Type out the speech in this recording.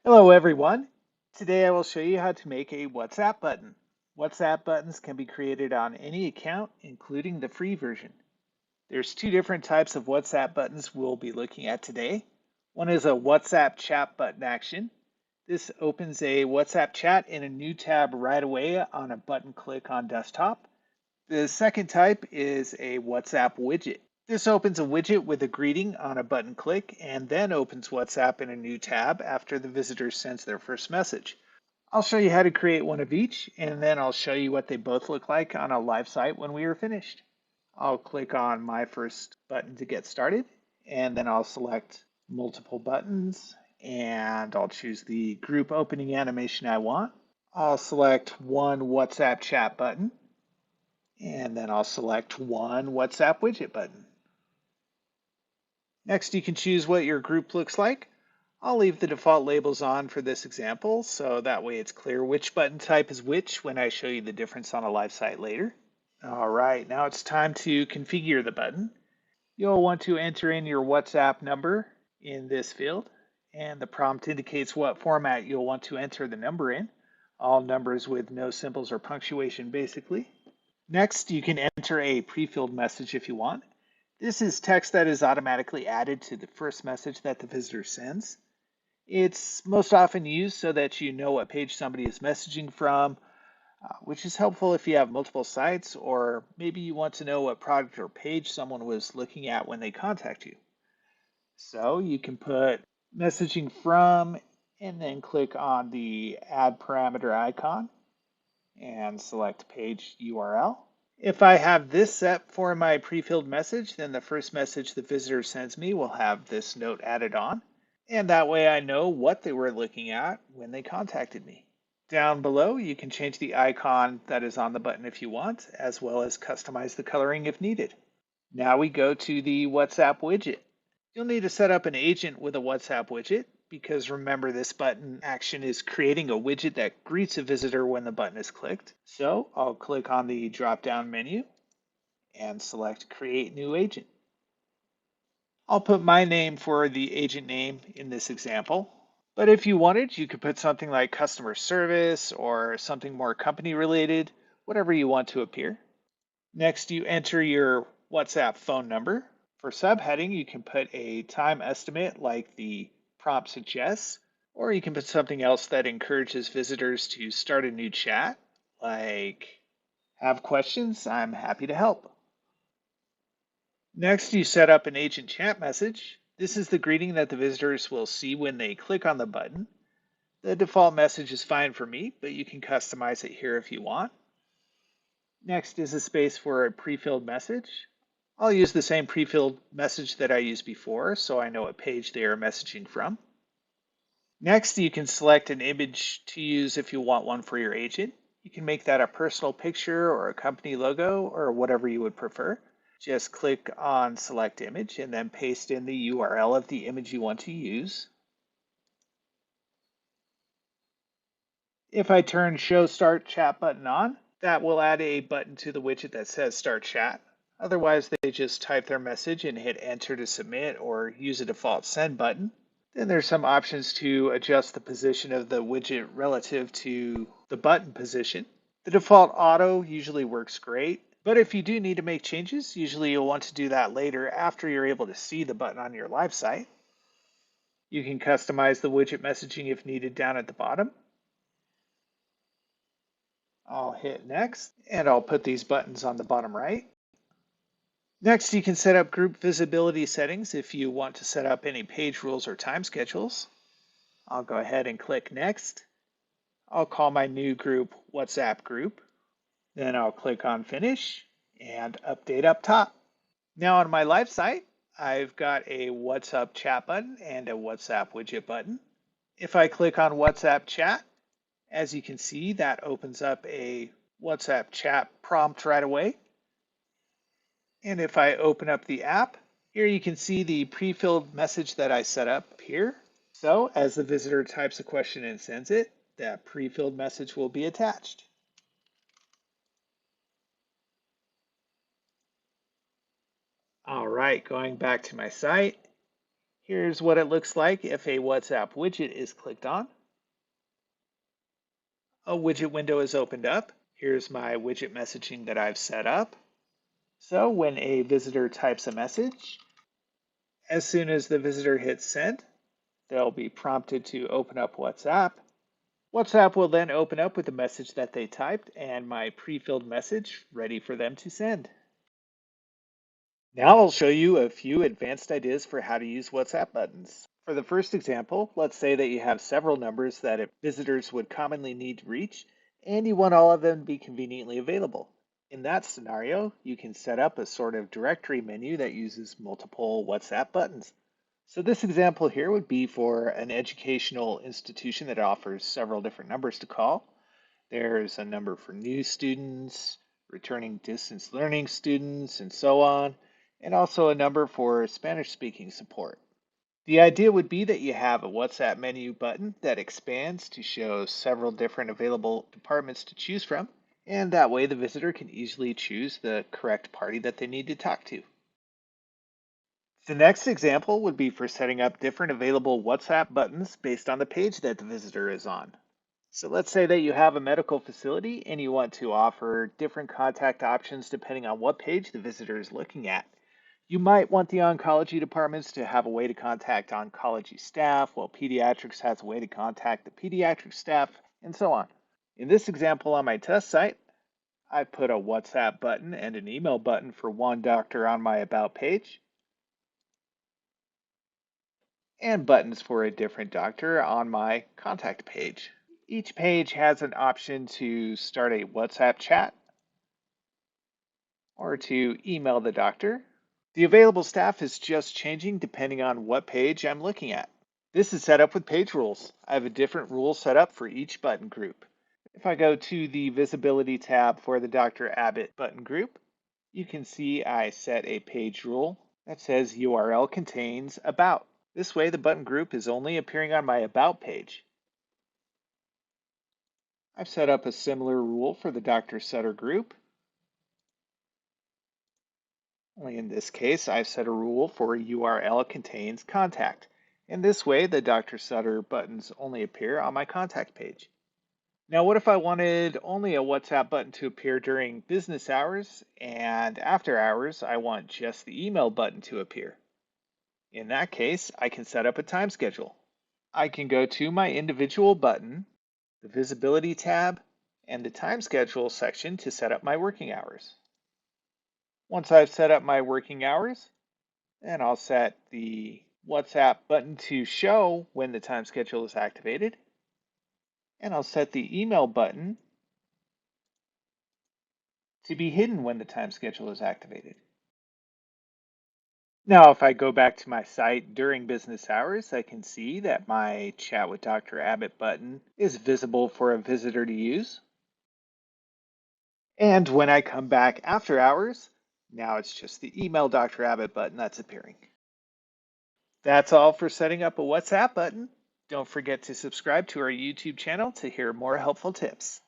Hello everyone. Today I will show you how to make a WhatsApp button. WhatsApp buttons can be created on any account, including the free version. There's two different types of WhatsApp buttons we'll be looking at today. One is a WhatsApp chat button action. This opens a WhatsApp chat in a new tab right away on a button click on desktop. The second type is a WhatsApp widget. This opens a widget with a greeting on a button click and then opens WhatsApp in a new tab after the visitor sends their first message. I'll show you how to create one of each, and then I'll show you what they both look like on a live site when we are finished. I'll click on my first button to get started, and then I'll select multiple buttons, and I'll choose the group opening animation I want. I'll select one WhatsApp chat button, and then I'll select one WhatsApp widget button. Next, you can choose what your group looks like. I'll leave the default labels on for this example, so that way it's clear which button type is which when I show you the difference on a live site later. All right, now it's time to configure the button. You'll want to enter in your WhatsApp number in this field, and the prompt indicates what format you'll want to enter the number in. All numbers with no symbols or punctuation, basically. Next, you can enter a pre-filled message if you want. This is text that is automatically added to the first message that the visitor sends. It's most often used so that you know what page somebody is messaging from, which is helpful if you have multiple sites or maybe you want to know what product or page someone was looking at when they contact you. So you can put messaging from and then click on the add parameter icon and select page URL. If I have this set for my pre-filled message, then the first message the visitor sends me will have this note added on. And that way I know what they were looking at when they contacted me. Down below, you can change the icon that is on the button if you want, as well as customize the coloring if needed. Now we go to the WhatsApp widget. You'll need to set up an agent with a WhatsApp widget because remember this button action is creating a widget that greets a visitor when the button is clicked. So I'll click on the drop-down menu and select Create New Agent. I'll put my name for the agent name in this example. But if you wanted, you could put something like customer service or something more company related, whatever you want to appear. Next, you enter your WhatsApp phone number. For subheading, you can put a time estimate like the prompt suggests, or you can put something else that encourages visitors to start a new chat, like have questions, I'm happy to help. Next, you set up an agent chat message. This is the greeting that the visitors will see when they click on the button. The default message is fine for me, but you can customize it here if you want. Next is a space for a pre-filled message. I'll use the same pre-filled message that I used before, so I know what page they are messaging from. Next, you can select an image to use if you want one for your agent. You can make that a personal picture or a company logo or whatever you would prefer. Just click on select image and then paste in the URL of the image you want to use. If I turn show start chat button on, that will add a button to the widget that says start chat. Otherwise, they just type their message and hit enter to submit or use a default send button. Then there's some options to adjust the position of the widget relative to the button position. The default auto usually works great, but if you do need to make changes, usually you'll want to do that later after you're able to see the button on your live site. You can customize the widget messaging if needed down at the bottom. I'll hit next and I'll put these buttons on the bottom right. Next, you can set up group visibility settings if you want to set up any page rules or time schedules. I'll go ahead and click next. I'll call my new group WhatsApp group. Then I'll click on finish and update up top. Now on my live site, I've got a WhatsApp chat button and a WhatsApp widget button. If I click on WhatsApp chat, as you can see, that opens up a WhatsApp chat prompt right away. And if I open up the app, here you can see the pre-filled message that I set up here. So as the visitor types a question and sends it, that pre-filled message will be attached. All right, going back to my site. Here's what it looks like if a WhatsApp widget is clicked on. A widget window is opened up. Here's my widget messaging that I've set up. So when a visitor types a message, as soon as the visitor hits send, they'll be prompted to open up WhatsApp. WhatsApp will then open up with the message that they typed and my pre-filled message ready for them to send. Now I'll show you a few advanced ideas for how to use WhatsApp buttons. For the first example, let's say that you have several numbers that visitors would commonly need to reach, and you want all of them to be conveniently available. In that scenario, you can set up a sort of directory menu that uses multiple WhatsApp buttons. So this example here would be for an educational institution that offers several different numbers to call. There's a number for new students, returning distance learning students, and so on, and also a number for Spanish speaking support. The idea would be that you have a WhatsApp menu button that expands to show several different available departments to choose from, and that way the visitor can easily choose the correct party that they need to talk to. The next example would be for setting up different available WhatsApp buttons based on the page that the visitor is on. So let's say that you have a medical facility and you want to offer different contact options depending on what page the visitor is looking at. You might want the oncology departments to have a way to contact oncology staff, while pediatrics has a way to contact the pediatric staff, and so on. In this example on my test site, I put a WhatsApp button and an email button for one doctor on my About page, and buttons for a different doctor on my contact page. Each page has an option to start a WhatsApp chat or to email the doctor. The available staff is just changing depending on what page I'm looking at. This is set up with page rules. I have a different rule set up for each button group. If I go to the visibility tab for the Dr. Abbott button group, you can see I set a page rule that says URL contains about. This way the button group is only appearing on my About page. I've set up a similar rule for the Dr. Sutter group. Only in this case, I've set a rule for URL contains contact. And this way, the Dr. Sutter buttons only appear on my contact page. Now, what if I wanted only a WhatsApp button to appear during business hours, and after hours, I want just the email button to appear? In that case, I can set up a time schedule. I can go to my individual button, the visibility tab, and the time schedule section to set up my working hours. Once I've set up my working hours, then I'll set the WhatsApp button to show when the time schedule is activated, and I'll set the email button to be hidden when the time schedule is activated. Now, if I go back to my site during business hours, I can see that my Chat with Dr. Abbott button is visible for a visitor to use. And when I come back after hours, now it's just the Email Dr. Abbott button that's appearing. That's all for setting up a WhatsApp button. Don't forget to subscribe to our YouTube channel to hear more helpful tips.